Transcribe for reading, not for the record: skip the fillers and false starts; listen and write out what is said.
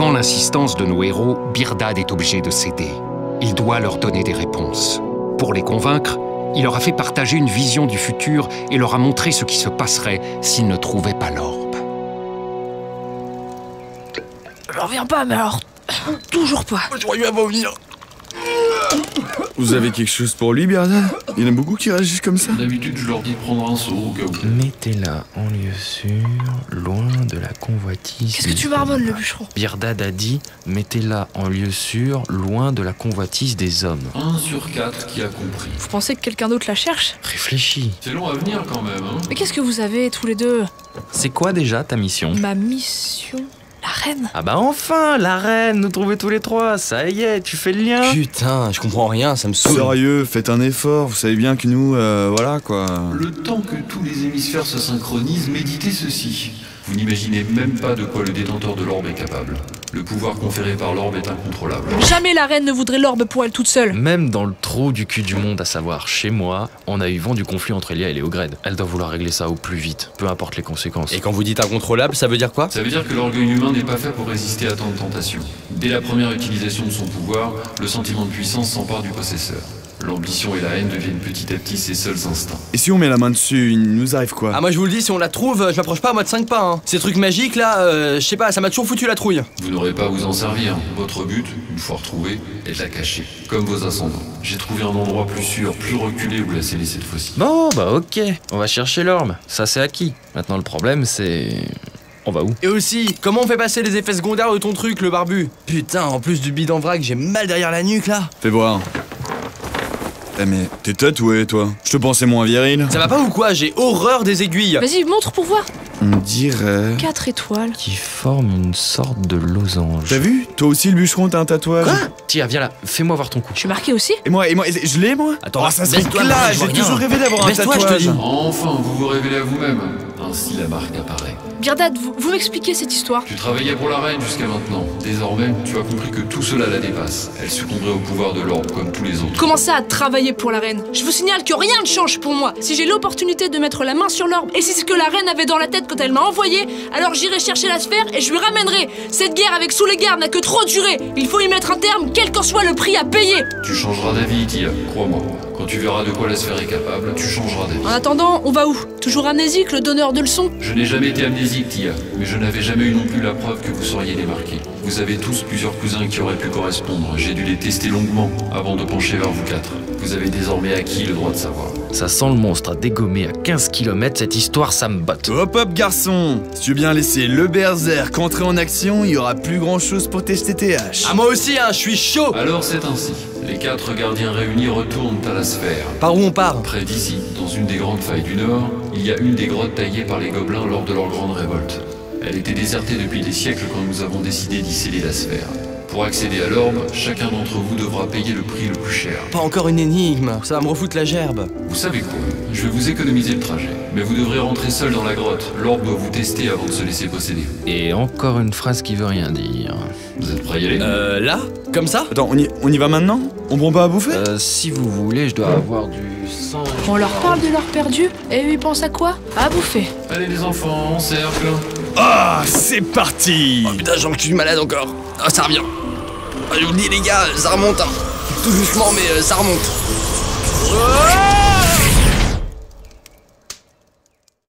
Devant l'insistance de nos héros, Birdad est obligé de céder. Il doit leur donner des réponses. Pour les convaincre, il leur a fait partager une vision du futur et leur a montré ce qui se passerait s'ils ne trouvaient pas l'orbe. J'en reviens pas, mais alors... toujours pas. J'aurais eu à vomir. Vous avez quelque chose pour lui, Birdad? Il y en a beaucoup qui réagissent comme ça. D'habitude, je leur dis de prendre un seau au cas où. Mettez-la en lieu sûr, loin de la convoitise. Qu'est-ce que tu marmonnes, le bûcheron? Birdad a dit, mettez-la en lieu sûr, loin de la convoitise des hommes. 1 sur 4 qui a compris. Vous pensez que quelqu'un d'autre la cherche? Réfléchis. C'est long à venir quand même, hein. Mais qu'est-ce que vous avez, tous les deux? C'est quoi déjà ta mission? Ma mission? La reine? Ah bah enfin, la reine, nous trouver tous les trois, ça y est, tu fais le lien. Putain, je comprends rien, ça me saoule. Sérieux, faites un effort, vous savez bien que nous, voilà quoi. Le temps que tous les hémisphères se synchronisent, méditez ceci. Vous n'imaginez même pas de quoi le détenteur de l'orbe est capable. Le pouvoir conféré par l'orbe est incontrôlable. Jamais la reine ne voudrait l'orbe pour elle toute seule. Même dans le trou du cul du monde, à savoir chez moi, on a eu vent du conflit entre Elia et Léogred. Elle doit vouloir régler ça au plus vite, peu importe les conséquences. Et quand vous dites incontrôlable, ça veut dire quoi? Ça veut dire que l'orgueil humain n'est pas fait pour résister à tant de tentations. Dès la première utilisation de son pouvoir, le sentiment de puissance s'empare du possesseur. L'ambition et la haine deviennent petit à petit ses seuls instincts. Et si on met la main dessus, il nous arrive quoi? Ah moi je vous le dis, si on la trouve, je m'approche pas à moi de 5 pas hein. Ces trucs magiques là, je sais pas, ça m'a toujours foutu la trouille. Vous n'aurez pas à vous en servir. Votre but, une fois retrouvée, est de la cacher. Comme vos ascendants. J'ai trouvé un endroit plus sûr, plus reculé où la sceller cette fois-ci. Bon bah ok, on va chercher l'orbe, ça c'est acquis. Maintenant le problème c'est... on va où? Et aussi, comment on fait passer les effets secondaires de ton truc, le barbu? Putain, en plus du bide en vrac, j'ai mal derrière la nuque là. Fais voir. Eh mais t'es tatoué toi? Je te pensais moins viril. Ça va pas ou quoi? J'ai horreur des aiguilles. Vas-y, montre pour voir. On dirait... 4 étoiles. Qui forme une sorte de losange. T'as vu? Toi aussi le bûcheron t'as un tatouage. Quoi? Tiens, viens là, fais-moi voir ton cou. Je suis marqué aussi. Et moi, je l'ai moi? Attends, oh, ça serait baisse-toi, classe, je vois j'ai rien. toujours rêvé d'avoir un Baisse-toi, je te tatouage. dis. Enfin, vous vous révélez à vous-même. Ainsi la marque apparaît. Birdad, vous m'expliquez cette histoire? Tu travaillais pour la reine jusqu'à maintenant. Désormais, tu as compris que tout cela la dépasse. Elle succomberait au pouvoir de l'orbe comme tous les autres. Comment ça, à travailler pour la reine? Je vous signale que rien ne change pour moi. Si j'ai l'opportunité de mettre la main sur l'orbe, et si c'est ce que la reine avait dans la tête quand elle m'a envoyé, alors j'irai chercher la sphère et je lui ramènerai. Cette guerre avec sous les gardes n'a que trop duré. Il faut y mettre un terme, quel qu'en soit le prix à payer. Tu changeras d'avis, Tia, crois-moi. Quand tu verras de quoi la sphère est capable, tu changeras d'avis. En attendant, on va où? Toujours amnésique, le donneur de leçons? Je n'ai jamais été amnésique, Tia, mais je n'avais jamais eu non plus la preuve que vous seriez démarqué. Vous avez tous plusieurs cousins qui auraient pu correspondre. J'ai dû les tester longuement avant de pencher vers vous quatre. Vous avez désormais acquis le droit de savoir. Ça sent le monstre à dégommer à 15 km, cette histoire ça me botte. Hop hop garçon, si tu veux bien laisser le berserk entrer en action, il y aura plus grand chose pour tester tes haches. Ah moi aussi hein, je suis chaud. Alors c'est ainsi. Les 4 gardiens réunis retournent à la sphère. Par où on part? Près d'ici, dans une des grandes failles du Nord, il y a une des grottes taillées par les gobelins lors de leur grande révolte. Elle était désertée depuis des siècles quand nous avons décidé d'y sceller la sphère. Pour accéder à l'orbe, chacun d'entre vous devra payer le prix le plus cher. Pas encore une énigme, ça va me refoutre la gerbe. Vous savez quoi? Je vais vous économiser le trajet. Mais vous devrez rentrer seul dans la grotte. L'orbe doit vous tester avant de se laisser posséder. Et encore une phrase qui veut rien dire. Vous êtes prêts à y aller? Là? Comme ça? Attends, on y va maintenant? On prend pas à bouffer? Si vous voulez, je dois avoir du sang. On leur parle de leur perdu, et eux ils pensent à quoi? À bouffer. Allez les enfants, en cercle. Ah, c'est parti! Oh putain, je suis malade encore. Ah, ça revient. Ah, je vous le dis les gars, ça remonte hein. Tout doucement mais ça remonte.